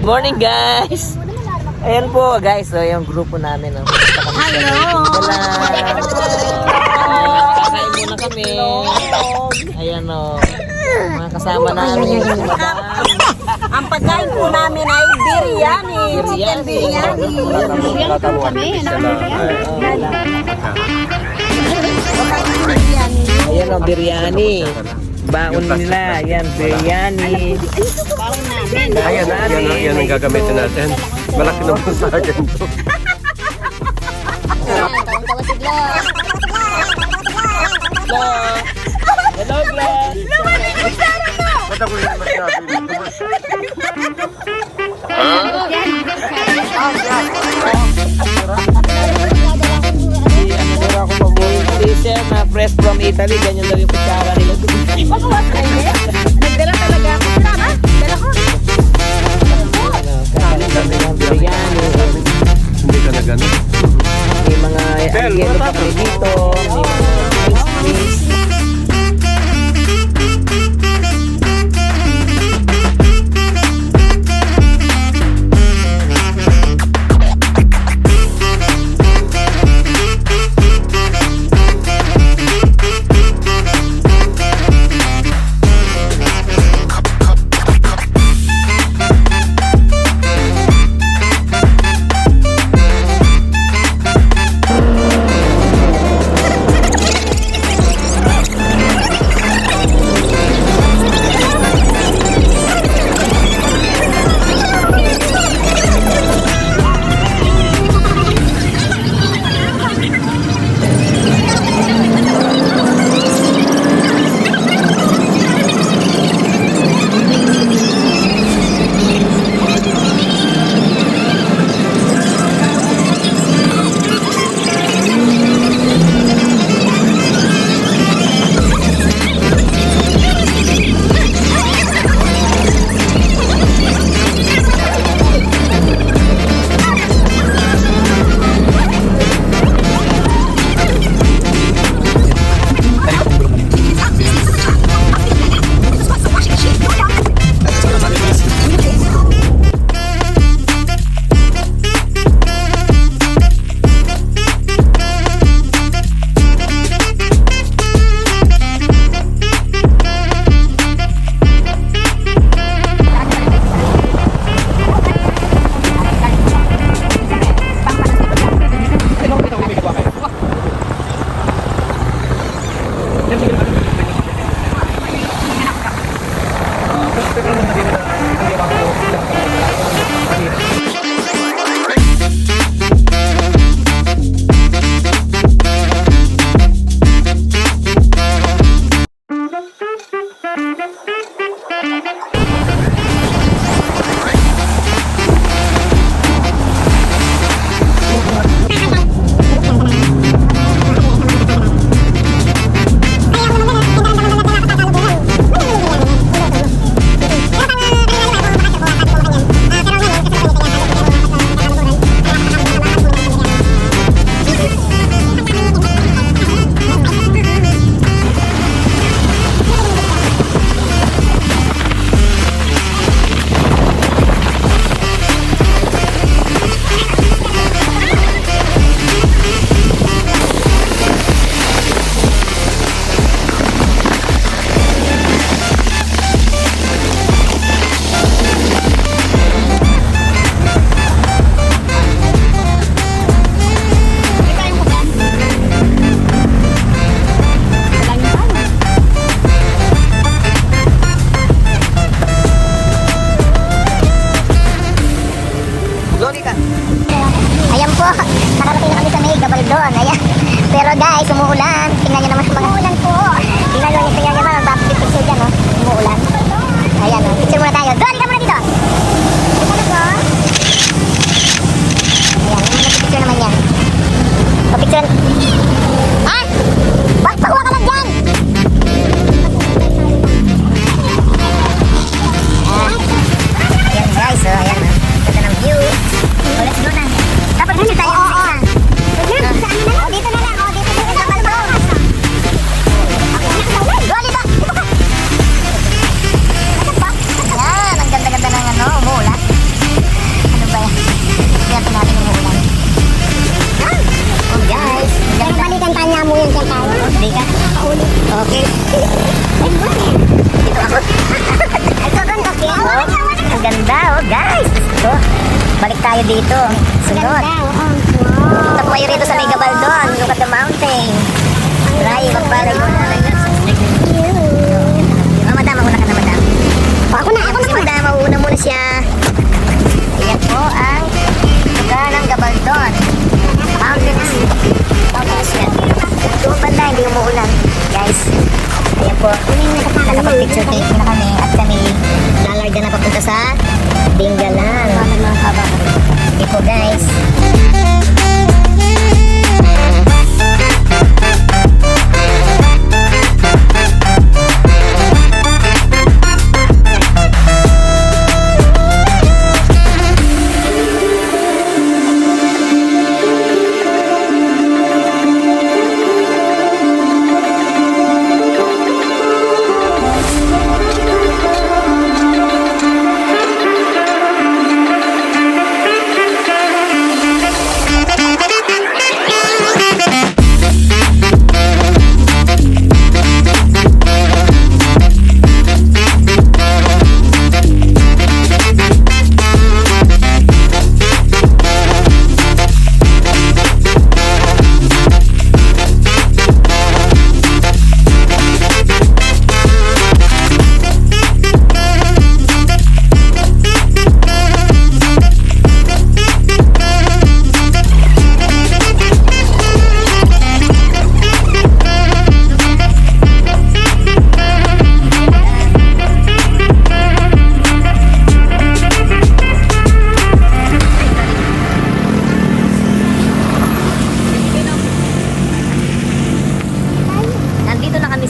Morning guys! Ayan po guys, so yung grupo namin. Hello! Kakain muna kami. Ayan o. Mga kasama namin. Ang pagkain po namin ay biryani. Chicken biryani. Ayan o, biryani. Baon nila. Ayan, biryani. Baon namin. Yan ang gagamitin natin. Malaki naman sa akin to. Tawa si Glo. Hello, Glenn! Ba't ako yung masabi? Diesel na fresh from Italy. Ganyan daw yung kutsara nila. Pagkawas na yun. Nagdala talaga ako. Tama? Dala ko. Biryani. Hindi talaga, no? May mga alien pa kami dito. May mga ice cream. Pero guys, umuulan. Tingnan nyo naman mga umuulan po. Tingnan nyo naman. Magpapapicture dyan, no? Umuulan. Ayan, no? Picture muna tayo. Doon, ka muna dito. Ito na po. Ayan, yung picture naman yan. Picture. Ah! Wag, pakuha ka lang dyan! Ayan guys, so ayan na. Ganda ng view. So let's go na. Dapat picture tayo. Oh, dito na lang. Oh, dito na lang. Go, dito. Dito ka. Ayan, ang ganda-ganda ng ano, umuulan. Ano ba yan? Tingnan natin umuulan. Oh guys, pero balikan tanya mo yun kaya tayo. Hindi ka? Paulit. Okay. Dito ako. Ito doon, okay. Ang ganda, oh guys. Ito. Balik tayo dito. Sunod. Punta po kayo rito sa Mega Baldon. Look at the mountain. Try, magparay mo na. Madam, mauna ka na, madam. Ako na. Si madam, mauna muna siya. Ayan po ang lugar ng Gabaldon. Mountains yan. Doon banda, hindi umuulan. Guys, ayan po. Nakapag-picture tape na kami at kami lalarga na papunta sa Dingalan. Sige po guys.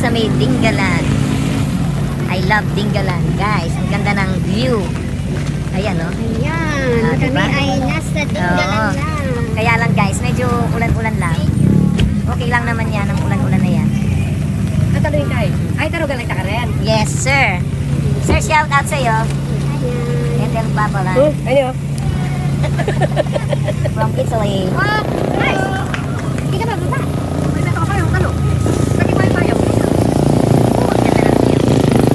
Sa may Dingalan. I love Dingalan, guys. Ang ganda ng view. Ayan, no? Ayan, Diba? kami ay nasa Dingalan Oo. lang. Kaya lang, guys, medyo ulan-ulan lang. Okay lang naman yan, ang ulan-ulan na yan. Natuloy tayo. Ay, tarugan lang ka rin. Yes, sir. Sir, shout out sa'yo. Ayan, del Papa lang. Ano? From Italy. Oh, nice. Hindi ka bababa. May nato ka yung talo. Lagi pa yung payo.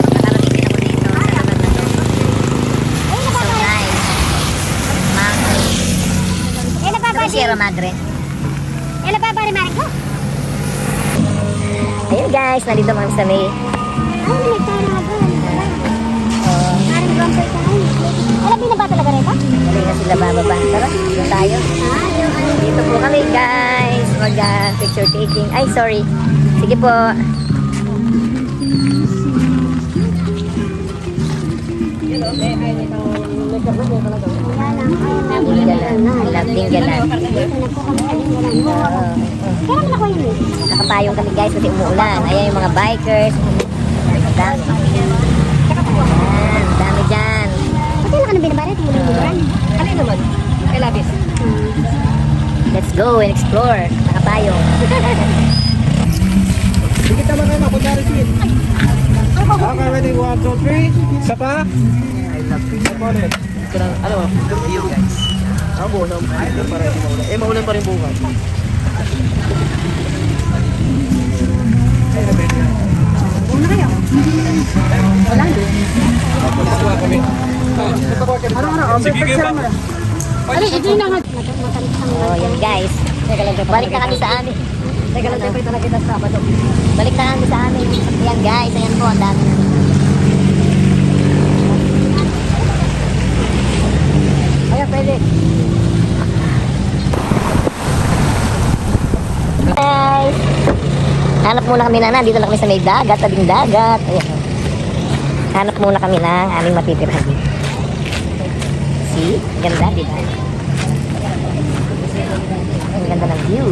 Nakarating din ako dito sa lugar na to. So nice. Mountain. Sa Sierra Madre. Ayun guys, nandito kami sa may Dali na sila bababa. Tara, dito tayo. Dito po kami guys. Mag-picture taking. Ay, sorry. Sige po. Tinggalan. Nakapayong kami guys kasi umuulan. Ayan yung mga bikers. Ang dami. Ayan, dami dyan. Let's go and explore. Nakapayong. Sige, tama kayo, mapunta rin. Okay, ready? 1, 2, 3. Isa pa? I love you. Ano? View guys. Ang buo na. Maulan pa rin bukas. Oh, yan guys. Balik na kami sa amin. Balik na kami sa amin. Ayan guys, ayan po, ang dami. Ayan, pwede. Guys, muna kami na, nandito na kami sa may dagat, tabing dagat. Ayan. Hanap muna kami ng aming matitirhan dito. See? Ganda, di ba? Ang ganda ng view.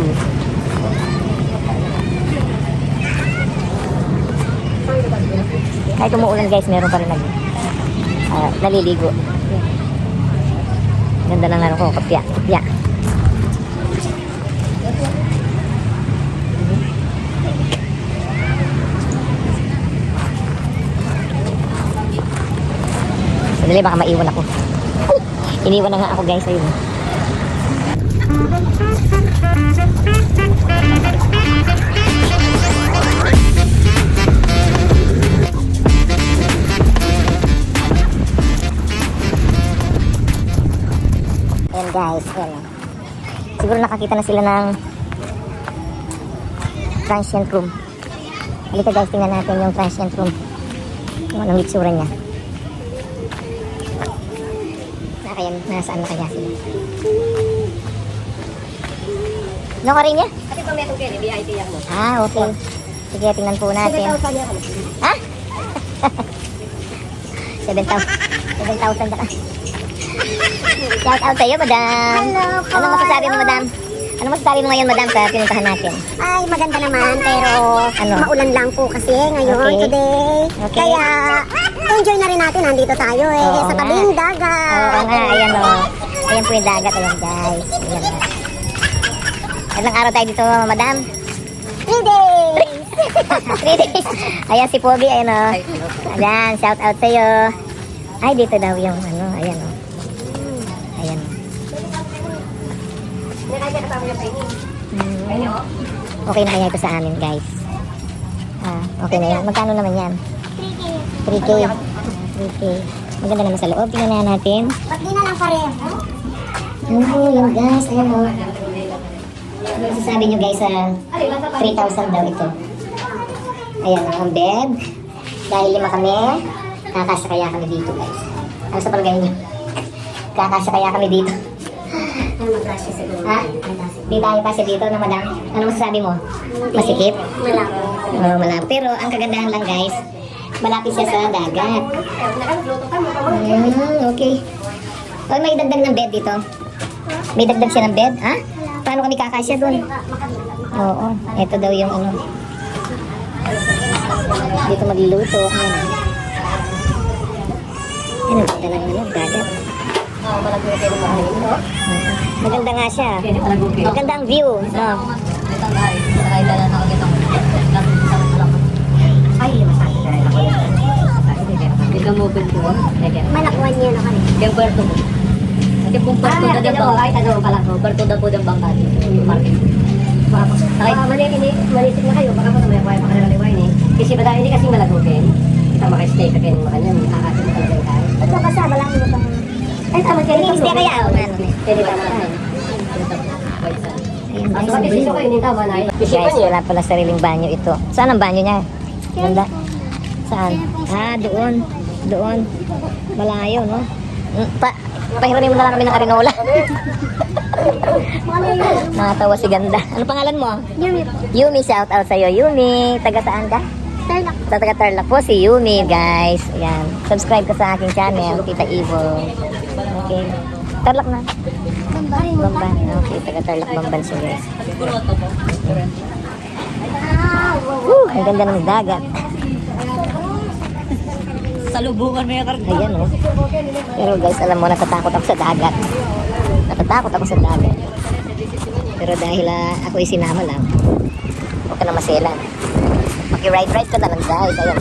Kahit umuulan guys, meron pa rin naliligo. Ganda ng ano ko, kapya. Kapya. Sandali, baka maiwan ako. Iniwan na nga ako guys, ayun. Ayan guys, ayan. Siguro nakakita na sila ng transient room. Halika guys, tingnan natin yung transient room. Kung anong itsura niya. Kaya nasaan na kaya sila? No ka rin niya? Kasi kung meron kayo, VIP yan mo. Ah, okay. Sige, tingnan po natin. Ha? 7,000 ka. Shout out sa'yo, madam. Hello po. Ano masasabi mo, madam? Ano masasabi mo ngayon, madam, sa pinuntahan natin? Ay, maganda naman, pero Ano? maulan lang po kasi ngayon, Okay. today. Okay. Kaya, enjoy na rin natin, nandito tayo Oo sa nga. tabing dagat. Oo nga, ayan o. Ayan po yung dagat, ayan guys. Ayan o. Ilang araw tayo dito, madam? 3 days! 3 days. Ayan si Pogi, ayan o. Ayan, shout out sa'yo. Ay, dito daw yung ano, ayan o. Ayan o. Okay na kaya ito sa amin, guys. Ah, okay na yan. Magkano naman yan? 3K. 3K. Maganda naman sa loob. Tingnan na natin. Ba't di na lang pareho? Oh, yun guys. Ayan o. Ano sasabi nyo guys, 3,000 daw ito. Ayan ang bed. Dahil 5 kami, kakasya kaya kami dito guys. Ano sa palagay nyo? Kakasya kaya kami dito. Ha? Di tayo kasi dito na madam. Ano masasabi mo? Masikip? Malaki. Oh, malapit. Pero ang kagandahan lang guys, malapit siya sa dagat. Okay. Oh, may dagdag ng bed dito. May dagdag siya ng bed, ha? Paano kami kakasya doon? Oo, ito daw yung ano. Dito magluluto. Ayan. Ano, ganda lang ano, dagat. Maganda nga siya. Maganda ang view. No? Malakuan niya na kami. Yung puerto mo. Kasi kung puerto na din ba? Ay, tanong pala ko. Puerto na po ng bangka dito. Yung market. Manisip na kayo. Baka po na may kaya pakalaliway ni. Kasi ba dahil hindi kasi malagugin. Kita makistay ka kayo ng mga yan. Nakakasin mo talaga tayo. Ba't ka basa? Wala mo ba? Ay, tama kayo. Hindi kaya ako ano. Pwede tama tayo. Ang sabi siya kayo ni tama na. Guys, wala pala sariling banyo ito. Saan ang banyo niya? Ganda. Saan? Ah, doon. Doon. Malayo, no? Pahirunin mo na lang kami ng karinola. Nakatawa si Ganda. Ano pangalan mo? Yumi. Yumi, shout out sa'yo. Yumi, taga saan ka? Tarlac. Sa taga Tarlac po si Yumi, guys. Ayan. Subscribe ka sa aking channel, Tita Evo. Okay. Tarlac na. Bamban. Okay, taga Tarlac Bamban siya, guys. Ang ganda ng dagat. Salubungan mo yung karga. Ayan, oh. Pero guys, alam mo, natatakot ako sa dagat. Natatakot ako sa dagat. Pero dahil ako isinama lang, huwag ka na masela. Maki-ride-ride ka na lang, guys. Ayan.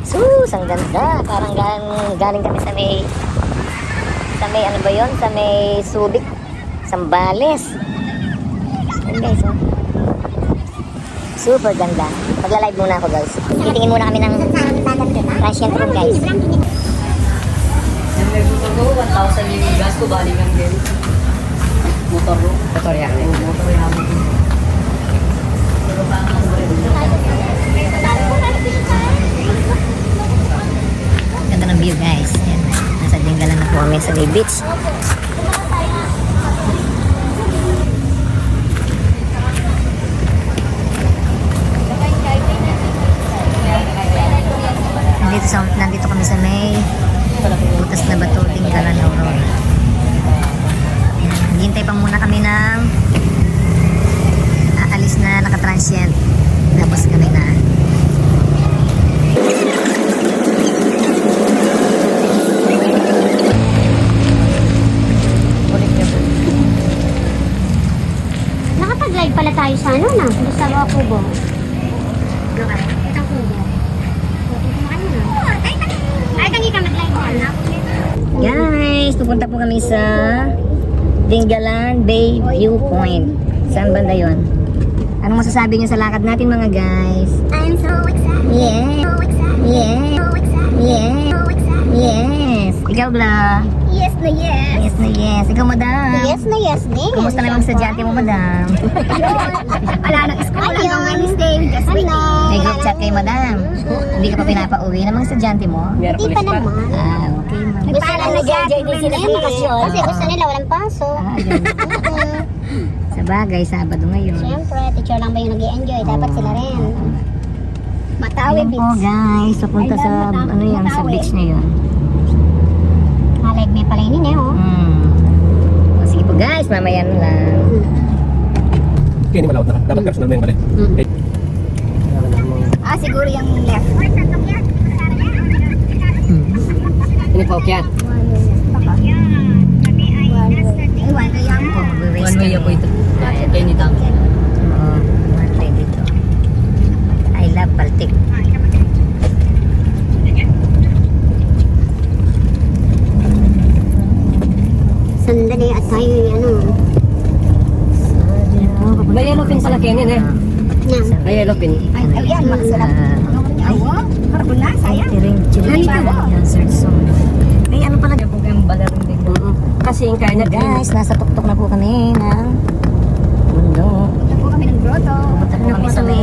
Sus, ang ganda. Parang galing kami sa may ano ba yun? Sa may Subic. Sambales. Ayan, guys, oh. Super ganda. Magla-live muna ako, guys. Titingin muna kami ng transient room, guys. Yung nagsusunod ko, 1,000 yung gas ko, balik ang din. Motor mo. Motor yan. Motor yan. Ganda ng view, guys. Ayan. Nasa Dinggalan na po kami sa may beach. Nandito kami sa may butas na bato, Tinggalan, Aurora. Hintay pa muna kami ng aalis na nakatransient. Tapos kami na. Nakapag-live pala tayo sa ano na? Sa mga kubo. Itang kubo. Ay, kanina ka mag-live na. Guys, pupunta po kami sa Tinggalan Bay Viewpoint. Saan banda yun? Anong masasabi niyo sa lakad natin mga guys? I'm so excited. Yeah. So excited. Yeah. So excited. Yeah. So excited. Yes. Ikaw, Bla? Yes na yes. Yes na yes. Ikaw, madam? Yes na yes din. Kumusta naman sa estudyante mo, madam? Wala nang school hanggang Wednesday. Just waiting. May group chat kay madam. Hindi ka pa pinapauwi ng mga estudyante mo? Hindi pa naman. Ah, okay, ma'am. Gusto na nag-enjoy din sila sa bakasyon. Kasi gusto nila walang pasok. Ah, yun. Sa bagay, Sabado ngayon. Siyempre, teacher lang ba yung nag-i-enjoy? Dapat sila rin. Matawi Ayun po, beach. guys. Papunta sa, ano yan, sa beach na yun. Halag may palainin eh, oh. O, sige po, guys. Mamaya na lang. Kaya hindi malawat na. Dapat personal mo yung mali. Ah, siguro yung left. Ini pa ukyat. Iwan ko yung One way ako ito. Anytime. Oo, one way dito. I love Baltic. sandali at tayo ano. May yellow pin pala Kenin eh. Yan. May yellow pin. Ay, ayan, makasarap. Ay, Harapon na, sayang. Tiring answered song. Ay, ano pala? Kaya po kayong balarin din. Kasi yung kaya niya Guys, nasa tuktok na po kami ng bundok. Punta po kami ng grotto. Pupunta po kami sa may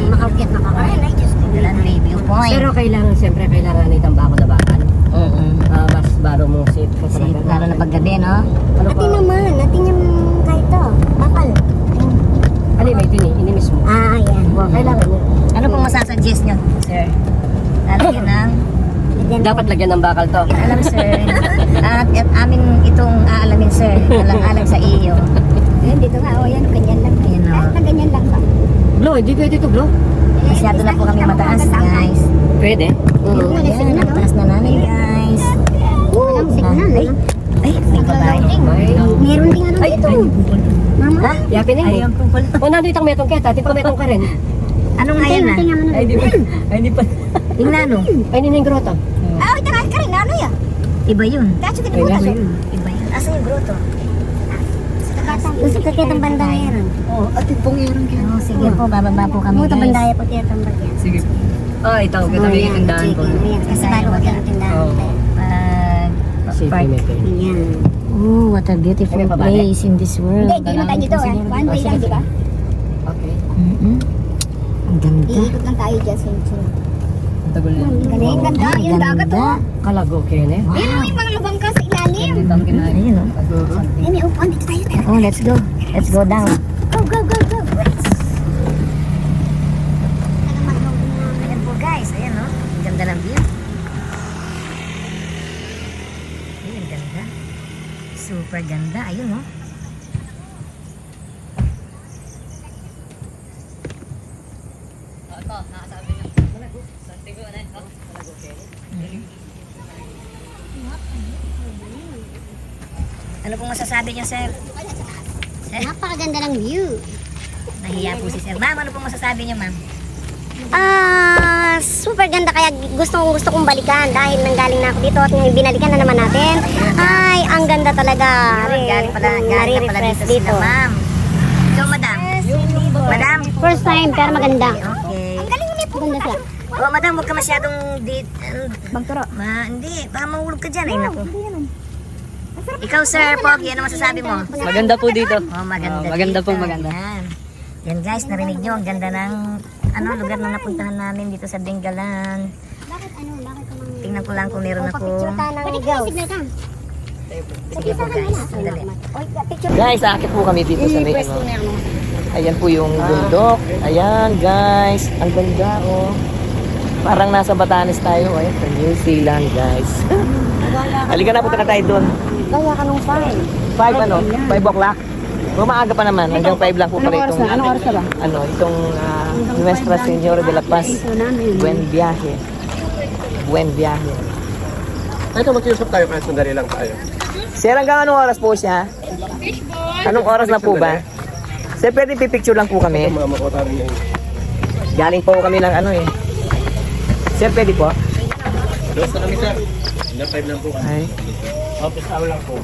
Makaukyat na kakain. Ay, Diyos ko. Tinggalan Bay Viewpoint. Pero kailangan, siyempre, kailangan itang bako na bakal. Mas baro mo safe ka Kasi talaga. lalo na paggabi, no? Ano pa? Atin naman, atin yung kahit to. Bakal. Ano may tini? Inimis mo. Ah, ayan. Kailangan niya. Ano pong masasuggest nyo, sir? Lalagyan ng... Dapat lagyan ng bakal to. Alam, sir. At amin itong aalamin, sir. Alang-alang sa iyo. Ayan, dito nga. O, yan. Ganyan lang. Ayan, o. Kahit na ganyan lang ba? Blow, hindi pwede to blow. Masyado na po kami mataas, guys. Pwede. Ayan, ang taas na namin, guys. Walang signal, Ay, eh. ay, may babae. Meron din ano dito. Mama. Ha? Yapin eh. Ayan po pala. O nandito itang metong kaya, tati pa metong ka rin. Anong ayan na? Tingnan mo na. Ay, di pa. Ay, di pa. Yung nano? Ay, hindi na yung grotto. Ah, ito ka rin. Ano yan? Iba yun. Kaso kita Ay, bukas. nasa- Iba yun. Asan yung grotto? Gusto ka itang banda meron. Oo, at yung pongyaran kaya. Oh, sige po, bababa po kami, Ito guys. bandaya po tiya itang bagyan. Sige. Ah, ito. Kita mo yung tindahan ko. Ayan, kasi bago wag yung tindahan. Oo. Safety Park. meter. Ayan. Oh, what a beautiful Ano pa ba, place in this world. Hindi, di mo tayo dito. One way lang, di ba? Okay. Ang ganda. Iikot lang tayo dyan. Sunod. Ang tagal yan. Galing, ganda. Ang Yung dagat, ganda. oh. Kalago, Ken eh. Ayun, oh, yung mga lubang ka sa ilalim. Dito ang kinahin. Ayun, oh. Ay, may upuan. Dito tayo. Oh, let's go. Let's go down. Go, go, go, go. Ayan po, guys. Ayan, oh. Ang ganda ng view. Ay, ang ganda. Super ganda. Ayun, oh. Ano pong masasabi niyo, sir? Napakaganda ng view. Nahiya po si sir. Ma'am, ano pong masasabi niyo, ma'am? Super ganda kaya gusto kong balikan dahil nanggaling na ako dito at binalikan na naman natin. Ay, ang ganda talaga. Ayun, galing pala Nare-refresh dito sila, ma'am. Ikaw, madam. Madam. First time pero maganda. Okay. Maganda siya. Oh, madam, huwag ka masyadong Magturo. hindi, baka mahulog ka dyan. Ay, naku. Ikaw, sir, Pogi, ano masasabi mo? Maganda po dito. Oh, maganda Maganda dito. po, maganda. Yan. Yan, guys, narinig nyo. Ang ganda ng lugar na napuntahan namin dito sa Tinggalan. Bakit ano? Bakit ka mang... Tingnan ko lang kung meron ako. Picture ka ng ghost. Sige po, guys. Sandali. Picture. Guys, aakit po kami dito sa may Pwesto ano. na ano. Ayan po yung bundok. Ayan, guys. Ang ganda, oh. Parang nasa Batanes tayo. Ayun, sa New Zealand, guys. Halika na, punta na tayo doon. Gaya ka nung 5. 5 ano? 5 o'clock? Maaga pa naman. Hanggang 5 lang po pala itong... Anong oras na ba? Ano, itong Nuestra Señora de la Paz. Buen viaje. Buen viaje. Ito, mag-usap tayo kahit sandali lang tayo. Sir, hanggang anong oras po siya? Anong oras na po ba? Sir, pwede pipicture lang po kami. Mga makota rin yun. Galing po kami ng ano eh. Sir, pwede po? Doon sa kami, sir. Hanggang 5 lang po. Ay, Office hour lang po.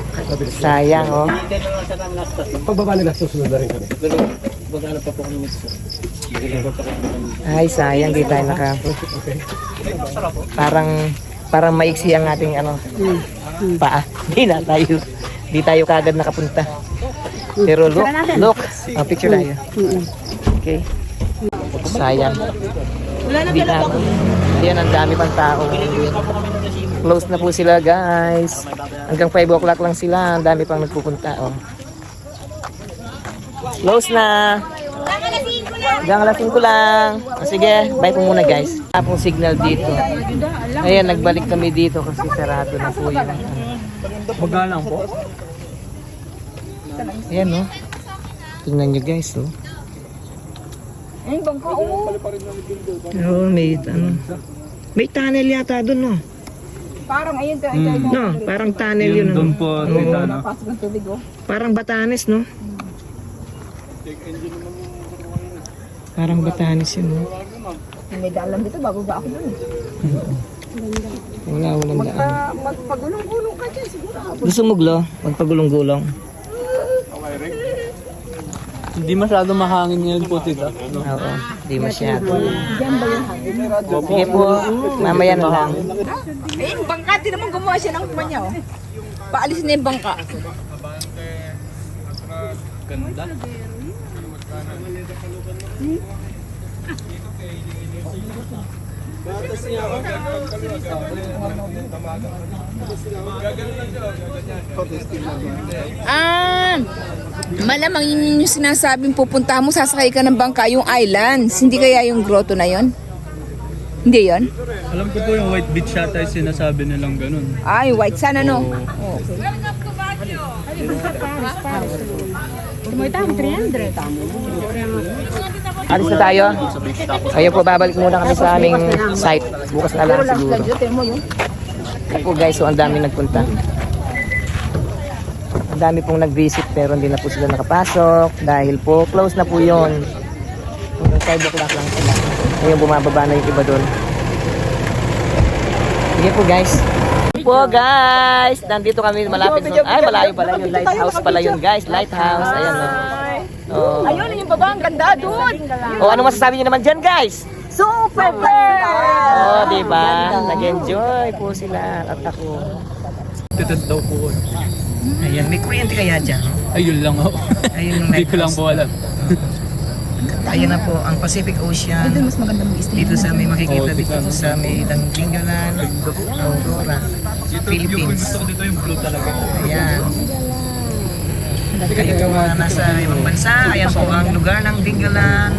sayang oh. Pagbaba nila, susunod na rin kami. Pero, maghanap pa po kami nito. Ay, sayang, di tayo naka... Parang maiksi ang ating ano, paa. Di tayo kagad nakapunta. Pero look, picture tayo. Okay. Sayang. Di na. Ayan, ang dami pang tao. Close na po sila, guys. Hanggang 5 o'clock lang sila. Ang dami pang nagpupunta, oh. Close na. Hanggang alas 5 lang. Sige, bye po muna, guys. Tapong signal dito. Ayan, nagbalik kami dito kasi sarado na po yun. Magalang po. Ayan, no. Tingnan nyo, guys, oh. Oh, may ano. May tunnel yata doon, no. Parang ayun to, No, parang tunnel yun, no. Doon po, kita na. pasok ng tubig oh. Parang Batanes, no. Parang Batanes yun, no. May daalam dito bago ba ako dun. Walang daan. Magpagulong-gulong ka dyan siguro. Gusto mo, Glo? Magpagulong-gulong. Hindi masyado mahangin ngayon po, tita. Oo, di masyado. Diyan ba yung hangin? Sige po, mamaya na lang. Eh, yung bangka, di naman gumawa siya ng kumanya oh. Paalis na yung bangka. Ganda. Malamang yun yung sinasabing pupunta mo, sasakay ka ng bangka, yung islands. Hindi kaya yung grotto na yon? Hindi yon? Alam ko po yung White Beach yata yung sinasabi nilang ganun. Ay, white sand ano? Alis na tayo. Ayun po, babalik muna kami sa aming site. Bukas na lang siguro. Ayun po guys, so ang dami nagpunta. Ang dami pong nag-visit pero hindi na po sila nakapasok dahil po close na po yun. Hanggang 5 o'clock lang sila. Ngayon bumababa na yung iba doon. Sige po guys. Po guys, nandito kami malapit sa... Ay, malayo pala yun. Lighthouse pala yun guys. Lighthouse. Ayan. Oh. Ayun, yung baba, ang ganda doon. Oh, ano masasabi niyo naman dyan guys? Super fair! Oh, di ba? Nag-enjoy po sila at ako. Titad daw po. Ayan, may kuryente kaya dyan. Ayun lang ako. Ayun yung Hindi ko lang po alam. Ayan na po, ang Pacific Ocean. Ito mas maganda mag-stay. Dito sa may makikita dito sa may Dingalan, Aurora, Philippines. Gusto ko dito yung blue talaga. Ayan. Kayo po mga nasa ibang bansa, ayan po ang lugar ng Dingalan,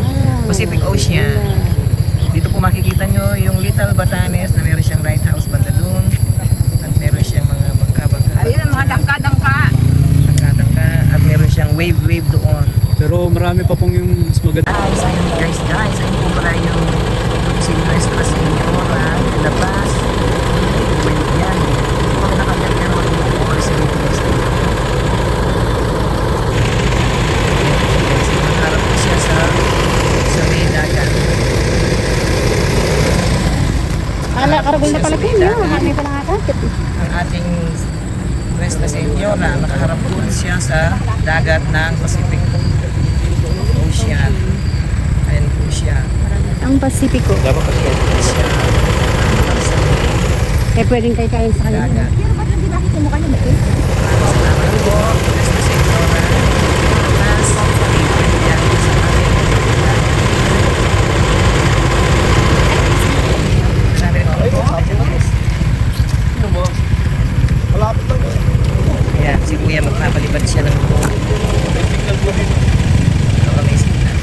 Pacific Ocean. Dito po makikita nyo yung Little Batanes na meron siyang lighthouse banda doon. At meron siyang mga bangka-bangka. Ayun, ang mga dangka-dangka. Bangka-bangka. At meron siyang wave-wave doon. Pero marami pa pong yung mas maganda. Guys, ayun po pala yung si Nuestra Señora de la Paz. Yan. Hindi ko nakagad pero hindi ko kasi guys. Harap ko siya sa may dagat. Karagol na pala kayo. May panangatakit. Ang ating Nuestra Señora, nakaharap po siya sa dagat ng Pacific Ocean. Ayan po siya. Ang Pasipiko. Siya Eh, pwedeng kayo kain sa kanya. dagat. Salamat po, Nuestra Señora. Mas yan sa ating sabi rin ako po. Ayan, si Kuya magpapalipad siya ng buko. Ito kami signal.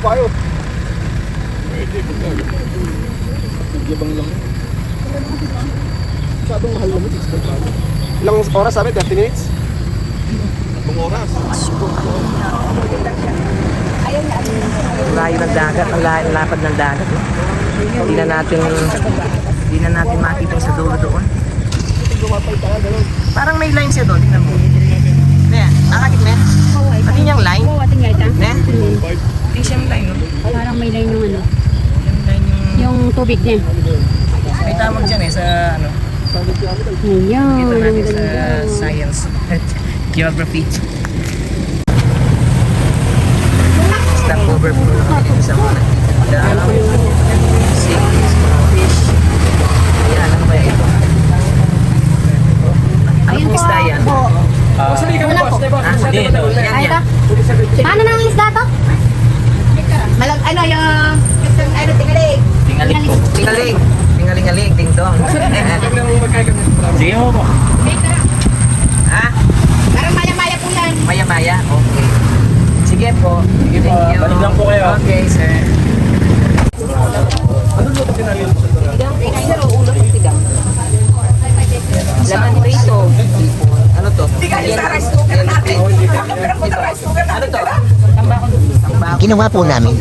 pa kayo. Nagyabang lang. Masyadong mahal naman. Ilang oras sabi? 30 minutes? 3 oras. Ang layo ng dagat, ang layo ng lapad ng dagat. No? Hindi na natin makita sa dulo doon. Parang may line siya doon, tingnan mo. Ne, akakit ne? Pati niyang line? Ne? Pati siyang line, no? Parang may line yung ano, Yung line yung tubig niya. may tawag dyan eh, sa ano, Ayun, dito ang natin sa ganda. science, geography. Stop overflow naman dito sa mga nagtitinda. Sigs, mga fish. Ayan, ano ba ito? Ano pong isda yan? Ah, hindi, yan. Paano nang isda to? Tingaling po. Tingaling. Tingaling-aling, ding-dong. Sige mo po. Ha? Parang maya-maya po yan. Maya-maya? Okay. Sige po. Thank you. Balik lang po kayo. Okay, sir. Laman prito. Ano to? Ano to? Ginawa po namin,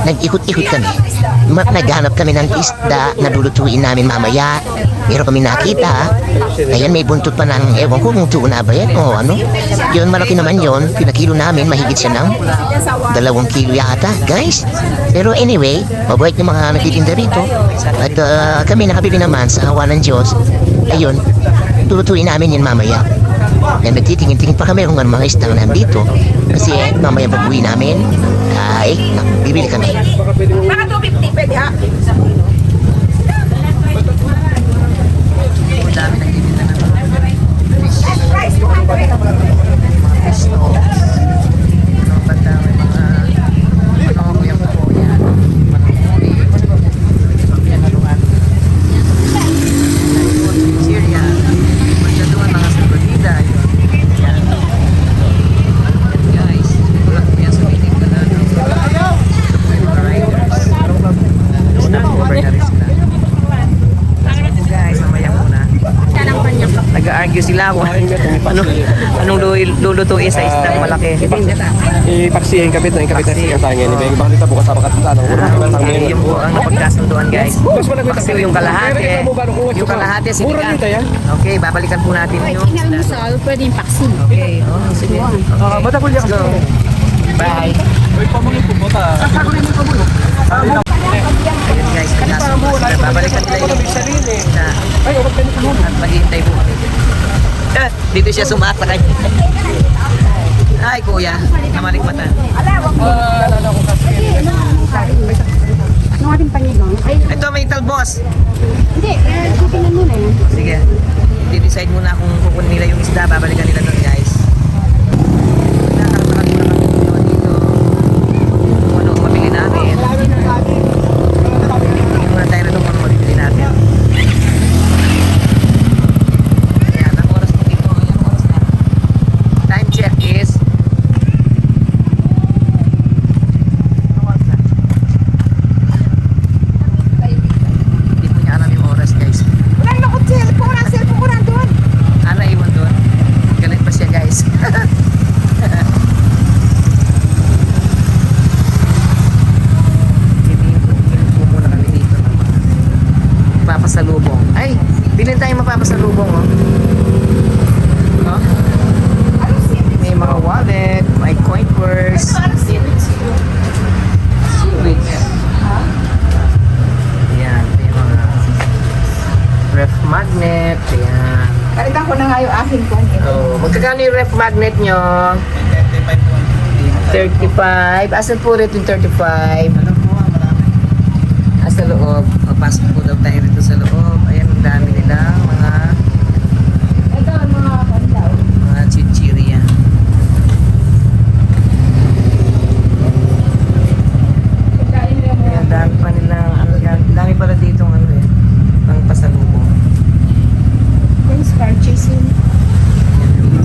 nag-ikot-ikot kami. Naghanap kami ng isda na lulutuin namin mamaya. Meron kami nakita. Ayan, may buntot pa ng, ewan ko kung tuna ba yan o ano. Yun, malaki naman yun. Pinakilo namin, mahigit siya ng 2 kilo yata, guys. Pero anyway, mabait yung mga nagtitinda rito. At kami nakabili naman sa awa ng Diyos. Ayun, lulutuin namin yun mamaya. And nagtitingin-tingin pa kami kung ano mga isda na nandito. Kasi mamaya pag-uwi namin, bibili kami. Mga 250, pwede ha? Ang dami nagtitinda ng mga fish. Fish to. Ano ba daw yung mga ano ko yung po yan. Mananguli. Yan, ano-ano. Syria. Magdaduan mga sabalida. Yan. Guys, ito lang po yan sa meeting ka na. Overnight sila. Guys, mamaya muna. Nag-argue sila kung anong lulutuin sa isdang malaki. Ipaksihin kapit na yung kapit na siya tayo ngayon. Ibig bakit ito bukas sa pakatutan. Okay, yun po ang napagkasunduan guys. Paksiw yung kalahati. Yung kalahati sinigang. Okay, babalikan po natin yung Tingnan mo sa pwede yung paksi. okay, oh, sige. Batakul niya Let's go. Bye. Ayun guys, pinasundo sila. Babalikan nila yung isda. At maghihintay po kami. Dito siya sumasakay. Ay kuya, namalikmatan. Anong ating panigang? Ay, Ito may talbos. hindi, kukinan mo na yun. Sige. I-decide muna kung kukunin nila yung isda. Babalikan nila doon guys. Nakakatakan muna kami dito. Kung ano ang mabili namin. Tingin muna tayo rin kung ano mabili natin. Ayan, ang oras po dito. Ayan, oras na. Time check is anong oras na? Hindi po niya alam yung oras guys. Walang lakot cellphone. Ang cellphone ko nandun. Ano iwan doon? Galit pa siya guys. Bilhin po muna kami dito ng mga papasalubong. Ay! Bilhin tayong mapapasalubong oh. Oh? May mga wallet, may coin purse. Sweet. Ayan, may mga ref magnet. Ayan. Kalitan ko na nga yung akin ko. Oh, magkakano yung ref magnet nyo? 35. Asan po rito yung 35? Sa loob. Papasok po daw tayo rito sa loob. Ayan, ang dami nila. Mga chichirya. Ayan, dami pa nilang, dami pala dito ng ano eh. Ang pasalubong. Thanks, purchasing.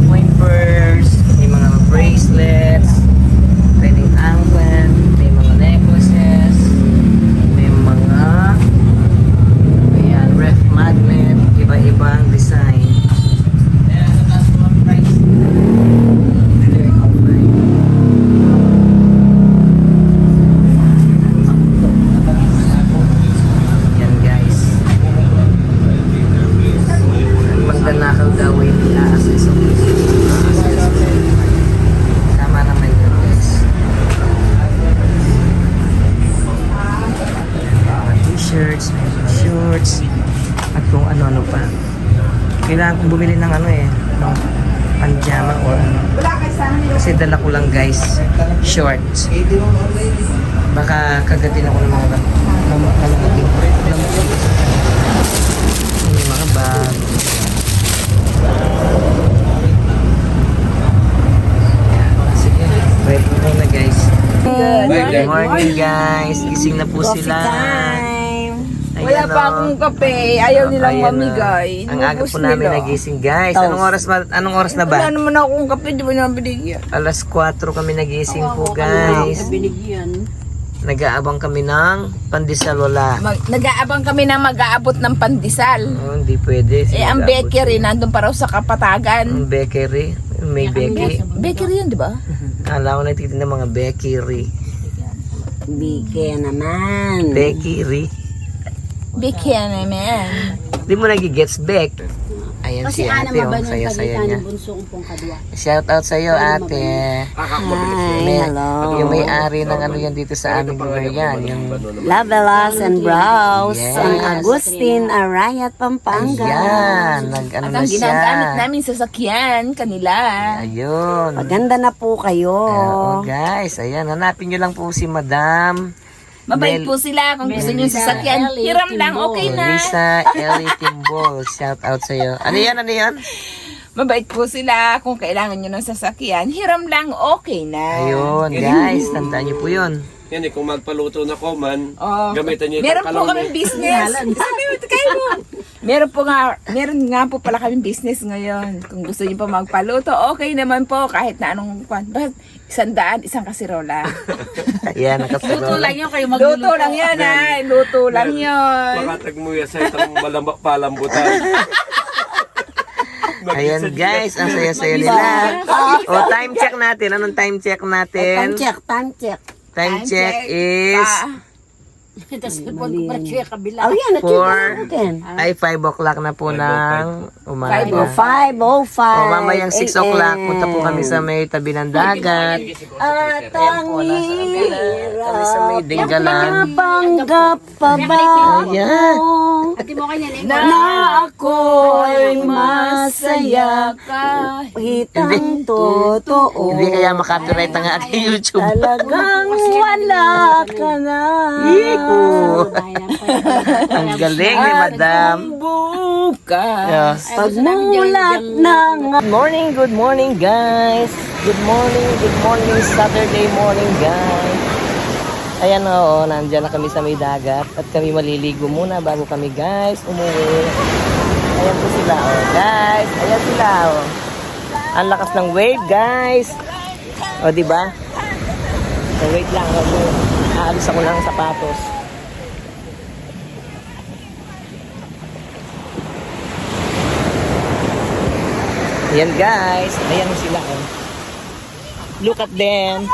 Coin purse, may mga bracelets, pwedeng anklet, may mga necklace. t-shirts, shorts, at kung ano-ano pa. Kailangan kong bumili ng ano eh, ng panjama or ano. Kasi dala ko lang guys, shorts. Baka kagatin ako ng mga mga bag. Sige, wait muna guys. Good morning guys. Gising na po sila. Ayan, Wala pa akong kape. Ayaw nilang ayan na. mamigay. Ang aga po Inubos namin nila. nagising guys. Anong oras na Wala ba? naman akong kape. Di ba naman binigyan? Alas 4 kami nagising po guys. Nag-aabang kami ng pandesal wala. Nag-aabang kami na mag-aabot ng pandesal. Oh, hindi pwede. Ang Mag-aabot. bakery, nandun pa raw sa Kapatagan. Ang bakery. May bakery. Bakery yun, di ba? Kala ko nagtitinda ng mga bakery. Bike naman. Bakery. Bakery naman. Di mo nagigets back. Ayan si ate, oh. Saya-saya niya. Shout out sa iyo, ate. Yung may-ari ng ano yan dito sa aming lugar yan. Yung, Lavelas and Brows. Yes. Ang Agustin Arayat, Pampanga. ayan. Nag-ano At na ang ginagamit siya. namin sa sakyan, kanila. Ayun. Maganda na po kayo. Oo, guys. Ayan, hanapin nyo lang po si Madam Mabait po sila kung gusto nyo sa sakyan. Hiram lang, okay na. Lisa Ellie Timbol. Shout out sa iyo. Ano yan? Ano yan? Mabait po sila kung kailangan nyo ng sasakyan. Hiram lang, okay na. Ayun, guys. Tandaan nyo po yun. Yan eh, kung magpaluto na ko man, Oh, gamitan niyo meron itong po kalong kaming business. Sabi mo, kayo mo. Meron nga po pala kaming business ngayon. Kung gusto niyo pa magpaluto, okay naman po kahit na anong kwan. Bakit 100, isang kasirola. Ayan, nakasarola. yun kayo magluluto. Luto lang yan ha. Luto lang yun. Makatag mo yan sa itong palambutan. Ayan guys, ang saya-saya nila. O, time check natin. Anong time check natin? Time check. Time check is Oh, yan. 4 ay 5 o'clock na po ng umaga. 5:05. O, mamayang 6 o'clock, punta po kami sa may tabi ng dagat. At ang Kami sa may Dinggalan. panggap pa ba Ayan. na ako'y masaya kitang totoo. Hindi kaya makapiright ang ating YouTube. Talagang wala ka na. Ang galing ni Madam. Yeah. Pagmulat ng Good morning guys. Good morning Saturday morning guys. Ayan oo, nandyan na kami sa may dagat at kami maliligo muna bago kami guys umuwi. Ayan po sila oh guys. Ayan sila oh. Ang lakas ng wave guys. O diba? So wait lang. Aalis ako ng sapatos. Ayan guys. Ayan sila oh. Look at them.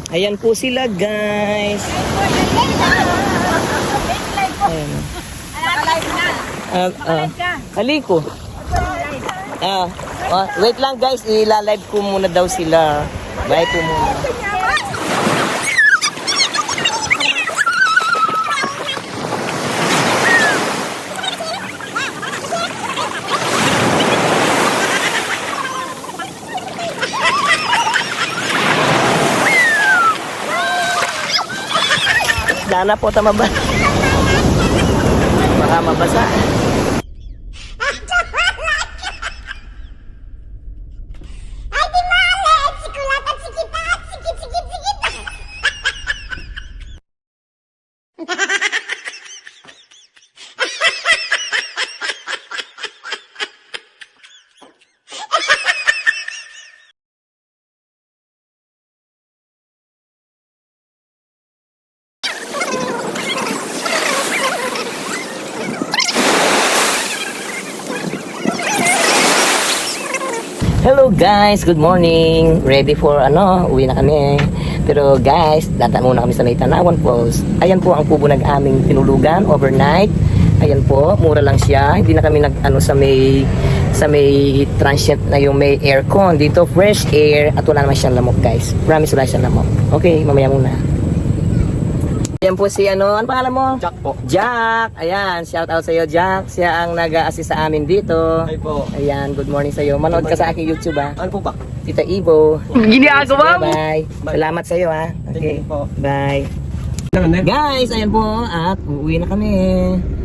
Ayan po sila guys. Ayan. Aliko. Wait lang guys, ilalive ko muna daw sila. Bye po muna. Sana po tamaba. Baka mabasa. Hello guys, good morning. Ready for uwi na kami. Pero guys, data muna kami sa may Tanawan Falls. Ayan po ang kubo ng aming tinulugan overnight. Ayan po, mura lang siya. Hindi na kami sa may transient na yung may aircon. Dito fresh air at wala naman siyang lamok guys. Promise wala siyang lamok. Okay, mamaya muna. Yan po si ano pangalan mo? Jack po. Jack. Ayan, shout out sa iyo, Jack. Siya ang nag-a-assist sa amin dito. Hi po. Ayan, good morning sa iyo. Manood ka sa aking YouTube ha. Ano po ba? Tita Ivo. Ginagawa mo. Bye. Salamat sa iyo ha. Okay. Thank you po. Bye. Guys, ayan po at uuwi na kami.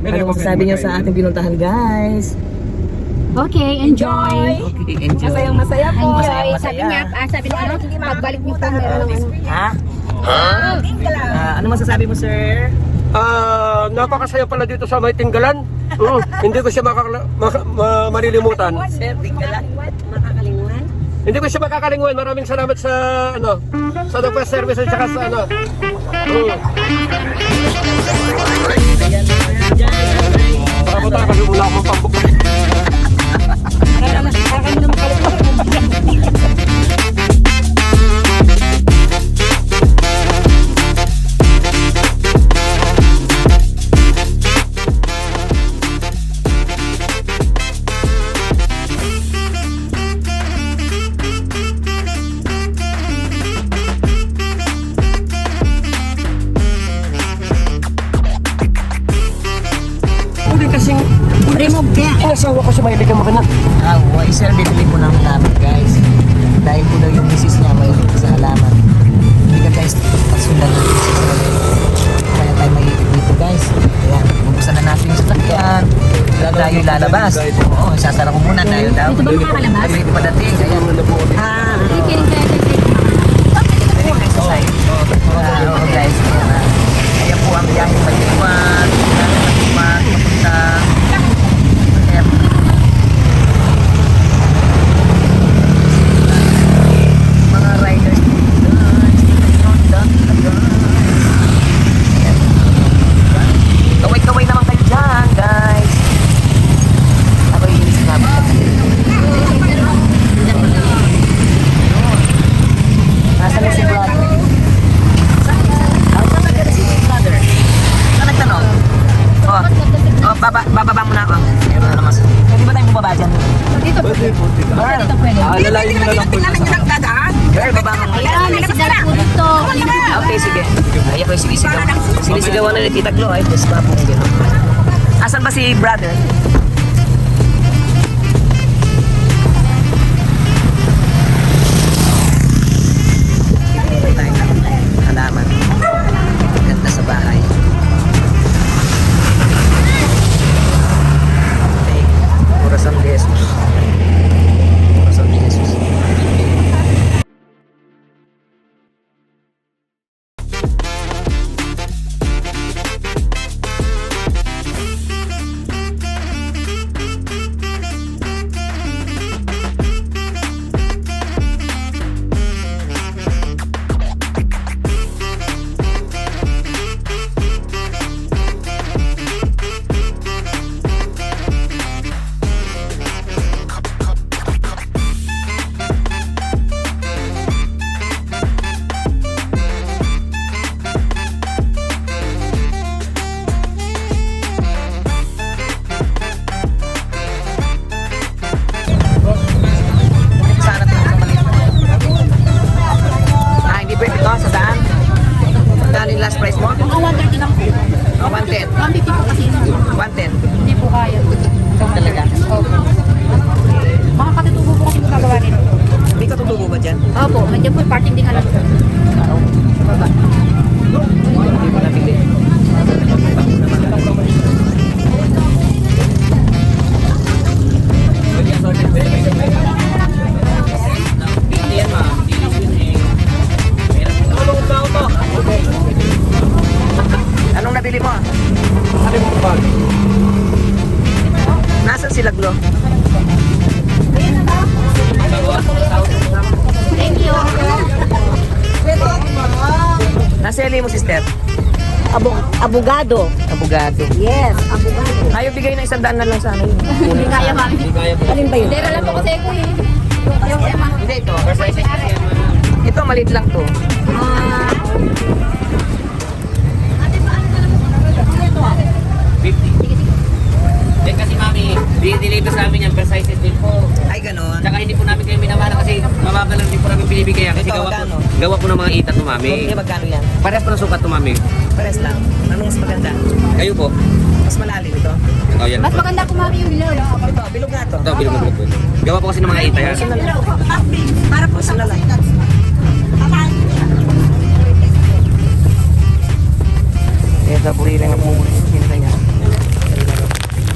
Ano masasabi niyo sa ating pinuntahan, guys? Okay, enjoy. Okay, enjoy. Masayang masaya po. Masayang Sabi masaya. niya, sabi niya, pagbalik niyo po meron ng ano. Ha? Ano masasabi mo, sir? Napakasaya pala dito sa May Tinggalan. Hindi ko siya malilimutan. Sir, tinggalan. Hindi ko siya makakalinguan. Maraming salamat sa sa Dapper Service at saka sa Para kasi wala akong pambuk. Hindi kasing inasawa ko siya mahilig ang magana. Why, sir, bibili po namin guys. Dahil po daw yung misis niya may sa halaman. Hindi ka guys, pagsundan ng misis niya. Kaya tayo mahilig dito guys. Ayan, bubuksan na natin yung sasakyan. Tayo lalabas. Oo, sasara ko muna tayo daw. Dito ba makakalabas? Dito padating. Ayan. Kikinig kayo Exercise. Oo guys. Ayan po ang biyaheng Maliwan. Papunta. Ayan. Mga riders dito guys. Ayan. Kaway-kaway naman kayo dyan guys. Ako yung sinabi ko. Nasaan na si brother? Saan nagkada si brother? Saan nagtanong? Bababa mo na ako. Meron na naman. Pwede ba tayong bumaba dyan? dito. Girl, Lalayin mo na lang po sa girl, baba mo muna. Ayan, may sigaw po dito. Okay, sige. Ayaw ko yung sinisigaw. Sinisigawan na ni Tita Glo. Ay, just pa po. Asan ba si brother? Tayo ng halaman. Ganda sa bahay. Okay. Corazon de Jesus. Corazon de Jesus. Sana ito sa maliit. Hindi pwede ito sa daan. Magkano yung last price mo? Ang 130 lang po. 110. 150 po kasi. 110. Hindi po kaya. Talaga. Opo. Mga katutubo po kasi magagawa nito. Hindi ka tutubo ba dyan? Opo, nandiyan po yung parting din alam ko. Sa baba. Hindi mo nabili. Anong nabili mo? Ano yung bag? Nasaan sila Glo? Thank you. Nasaan mo sister? Abogado. Abogado. Yes, abogado. Ayaw bigay ng 100 na lang sana yun. Hindi kaya mami. Alin ba yun? Hindi, alam ko kasi ko eh. Hindi ito. Ito maliit lang to. Then kasi mami, dinidelay sa amin yan, precise din po. Ay ganon. Tsaka hindi po namin kayo minamana kasi mababa lang din po namin binibigay yan. Kasi Ito, gawa magkano? po na mga itat to mami. Magkano yan? Parehas po ng sukat to mami. Pares lang. Anong mas maganda? Kayo po. Mas malalim ito. Oh, yan. Mas maganda po mami yung bilog. Ito, bilog nga to. Ito, bilog na bilog po. Gawa po kasi ng mga ita yan. Para po sa lalaki. Ito, puri lang ang pumunta niya.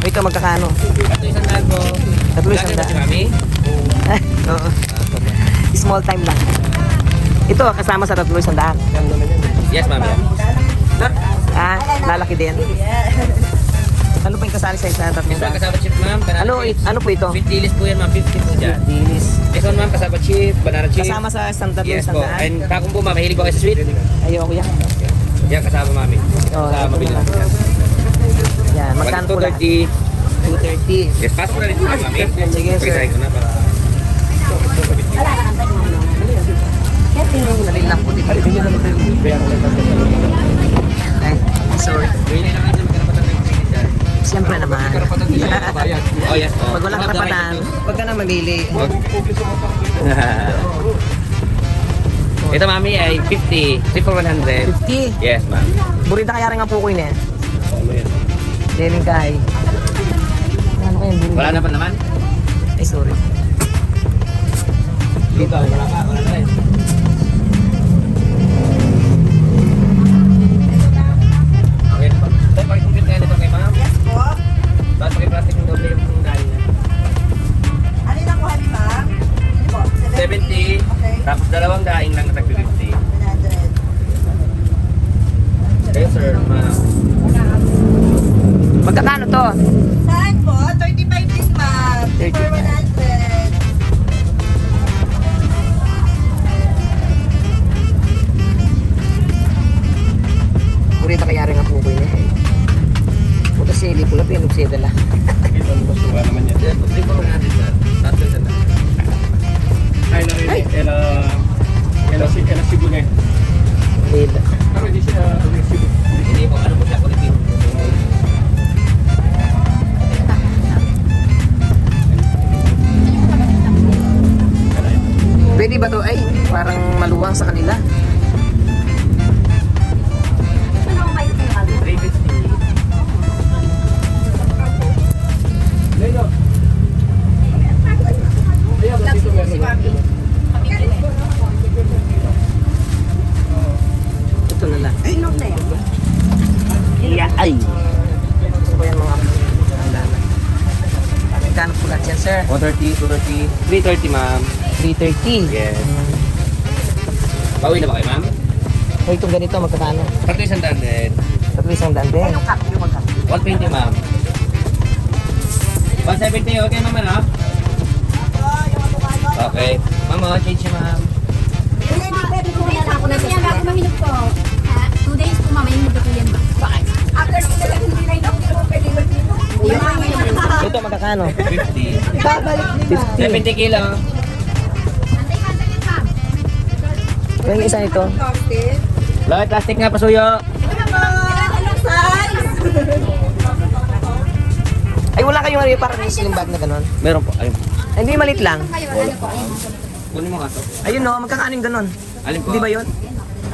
Ito, magkakano? Ito isang daan po. Tatlo isang Lagi na daan. si Mami. Oo. Small time lang. Ito, kasama sa tatlo isang daan. Yes, Mami. Ah, lalaki din. Ano pa yung kasali sa isa tatlo Isa isang daan? kasama chip, ma'am. Banana Ano, chips. ano po ito? Sweet dilis po yan, ma'am. 50 po dyan. Dilis. This one, ma'am, kasama chip, banana chip. Kasama sa isang tatlo Yes isang po. daan. And takong po, ma'am. Mahilig po kayo sa sweet. Ayoko yan. Yan, kasama, mami. Oh, Sa mabili lang. Yan. Yan, magkano po lahat? 230. 230. Yes, pass mo na rin po, mami. Sige, sir. Pag-try ko na para. Dali lang po dito. Ay, sorry. Siyempre naman. Oh, yes po. Pag walang karapatan, huwag ka na mamili. Ito, mami, ay 50. 3 for 100. 50. Yes, ma'am. Burita kaya rin ang pukoy na yan. Deling kay. Ano kayo? Wala na pa naman? Ay, sorry. Dito, wala pa. Wala na rin. Okay, tayo pakikumpit ngayon ito kay ma'am. Yes po. Tapos pakiplastic yung doble yung galing na. Ano yung nakuha ni ma'am? 70. Tapos dalawang daing lang na tag 50. 100. Yes, sir, ma'am. Magkakano to? Saan po? 35 din ma'am. 35. For 100. Burita kaya rin ang pukoy na yan. Puta sili, pula pinag siya dala. Wala naman yan. Yes, 3 for 100, sir. Tatlo isa na. Ay, na rin. Ela Sibune. Lila. Pero hindi siya Cebu. Hindi po, ano po siya, Pilipino. Pwede ba to? Ay, parang maluwang sa kanila. 350. Ito na lang. Inom na yan. Yeah, ay. Gusto ko yan mga alaman. Magkano po lahat yan, sir? 130, 230, 330, ma'am. 330. Yes. Pauwi na ba kayo, ma'am? O itong ganito, magkakano? Tatlo isang daan din. Tatlo isang daan din. 120, ma'am. 170, okay, ma'am, ano? Okay. Ma'am, change siya, ma'am. Pwede po yan ako na sa Kaya bago mahinog po. 2 days po mama, yung magdito yan ba? Bakit? After 7 hindi na ito, pwede ba dito? Ito, magkakano? 50. Babalik din 70 kilo. Yung isa nito. Loy, plastic nga, pasuyo. Anong size? Ay, wala kayong ano, parang slim bag na gano'n. Meron po. Ayun. Ay, hindi, malit lang. Kunin mo nga to. Ayun no, magkakano yung gano'n. Alin po? Di ba yun?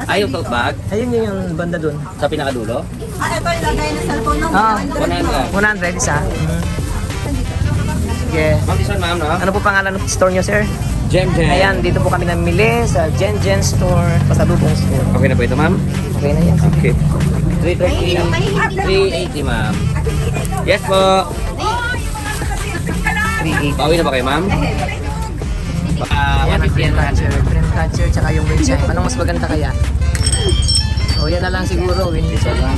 Ay, yung tote bag. Ayun yun yung banda dun. Sa pinakadulo. Ito ilagay na cellphone ng Ah, 100. 100 isa. Sige. Ma'am, this one, ma'am, no? Ano po pangalan ng store nyo, sir? Gem, gem. Ayan, dito po kami namili sa Gen Gen Store, Pasalubong Store. Okay na po ito, ma'am? Okay na yan. Okay. 330. 380, ma'am. Yes po. 380. Pauwi na ba kayo, ma'am? Baka Ayan, 150 yan, ma'am. frame catcher, tsaka yung wind chime. Anong mas maganda kaya? O, yan na lang siguro, wind chime.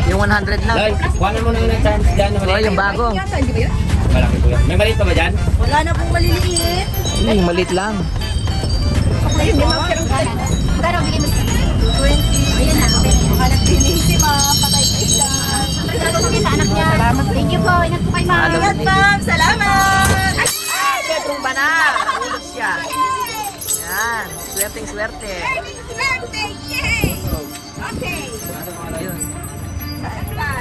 Yung 100 lang. Loy, kuhanan mo na yung chance dyan. O, yung bago. Hindi ba yun? Malaki po yan. May maliit pa ba dyan? Wala na pong maliliit. Yung malit lang. Ayun, di ba? Pero bigay mo sa 20. Ayun na, okay na yan. Baka nagpinisi ma, patay ka isa. Salamat sa anak niya. Thank you po. Ingat po kayo, ma'am. Ingat ma'am, salamat! Ay, Petrong ba na? Nahulog siya. Yan, swerteng swerte. Okay. Ayun.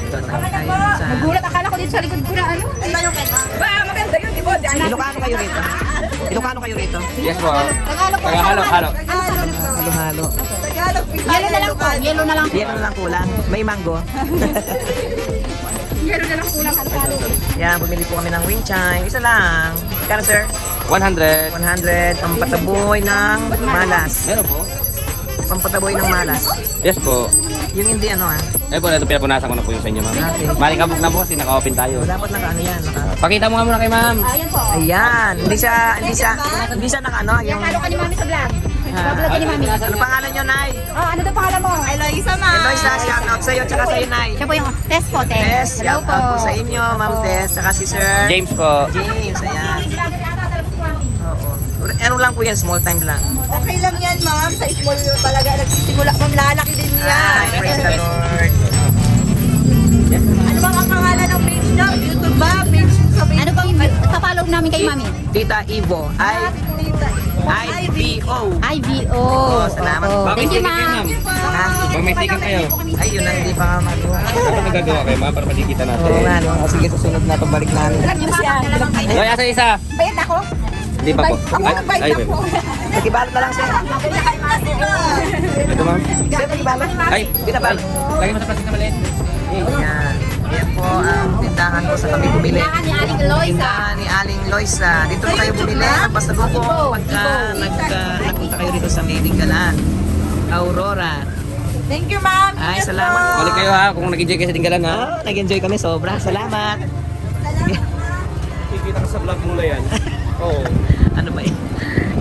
Ito na. Ayun, sa... Nagulat, akala ko dito sa likod ko na ano. Ito yung kay ma'am. Ba, maganda yun, di ba? Ilocano kayo rito? Ilocano kayo rito? Yes po. Tagalog po. Taga halo. Halo-halo. Taga talaga. Nagpisa Yelo na lang po. Yelo na lang po. Yan na lang kulang. May mango. Yelo na lang kulang. Halo-halo. Yan, bumili po kami ng wind chime. Isa lang. Kano sir? 100. 100. Ang pataboy ng malas. Meron po? Pampataboy ng malas. Yes po. Yung hindi ano ah. Eh po, ito pinapunasan ko na po yung sa inyo, ma'am. Okay. Malikabok na po kasi naka-open tayo. Dapat naka ano yan. Pakita mo nga muna kay ma'am. Ayan. Hindi siya naka ano. Yung, Halo ka ni Mami sa vlog. Vlog ka ni Mami. ano pangalan nyo, Nay? Oh, ano daw pangalan mo? Eloisa, ma'am. Eloisa, shout out sa'yo, tsaka sa'yo, Nay. Siya po yung Tess po, Tess. Tess, Hello shout po. out po sa inyo, Ma'am Tess, tsaka si Sir James po. James, ayan. Oo. Ano lang po yan, small time lang. Okay lang yan, ma'am. Sa small talaga nagsisimula. Ma'am, lalaki din yan. Ay, praise the Lord. Ano bang ang pangalan ng page niyo? YouTube ba? Page sa Ano bang papalog namin kay Mami? Tita Ivo, I-V-O. IVO. Oh, salamat po. Bakit Thank you, ticket kayo, ma'am. Ha? Pag may ticket kayo, Ay, yun ang hindi pa nga magawa. ano nagagawa kayo, ma'am, para makikita natin? Oo nga, no? O, sige, susunod na pagbalik namin. Hoy, asa isa? Bayad ako? Hindi pa po. Ay, Nagibalot na lang, sir. ito ma'am. Sir, nagibalot? Ay, Binabalot. lagay mo sa plastic na maliit. Ayan. Ayan po ang tindahan ko sa kami bumili. Kailangan ni Aling Loisa. Tindahan ni Aling Loisa. Dito na kayo bumili ng pasalubong pagka nagpunta kayo rito sa Medingalan. Aurora. Thank you, ma'am. Ay, salamat po. Balik kayo ha, kung nag-enjoy kayo sa Tinggalan ha. Oh, nag-enjoy kami sobra. Salamat. Kikita ka sa vlog mo na yan. Oo. Ano ba eh?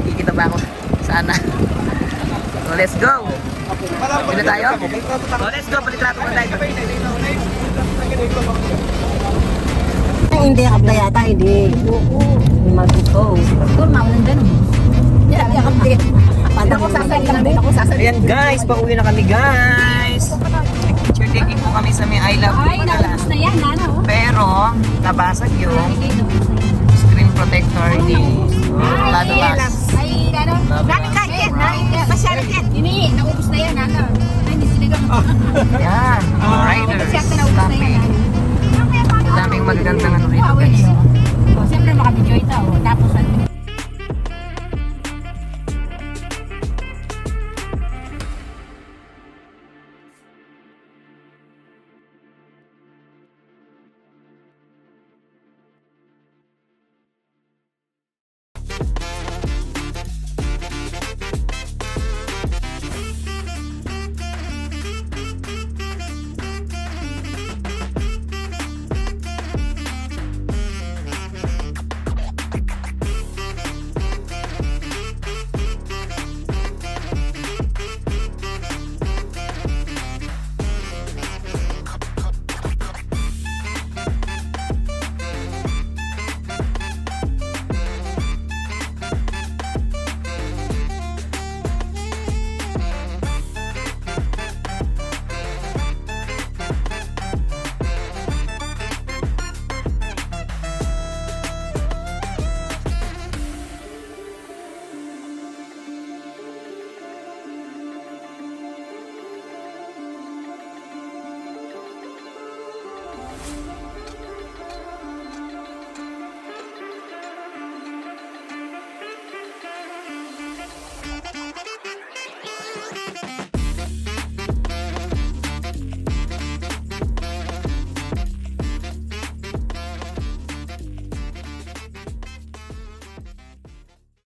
Kikita ba ako? Sana. So, let's go. Pili tayo? So, let's go. Palitrato na tayo. Hindi, kapla yata, hindi. Hindi mag-go. Siguro mawalan ganun. Yan, yakap din. Ako sasali lang din. Ako sasali. Ayan guys, pauwi na kami guys. Picture taking po kami sa may I Love Ay, Medingalan. naubos na yan, Nana. oh. Pero, nabasag yung screen protector ni Lado Bas. Ay, Nana. Dami ka, Ken. Masyari, Ken. Hindi, naubos na yan, Nana. Ay, hindi sinigang. Yan, riders. Siyempre, naubos na yan, Nana. Daming magagandang ano rito guys. Siyempre, makabidyo ito. Tapos, ano,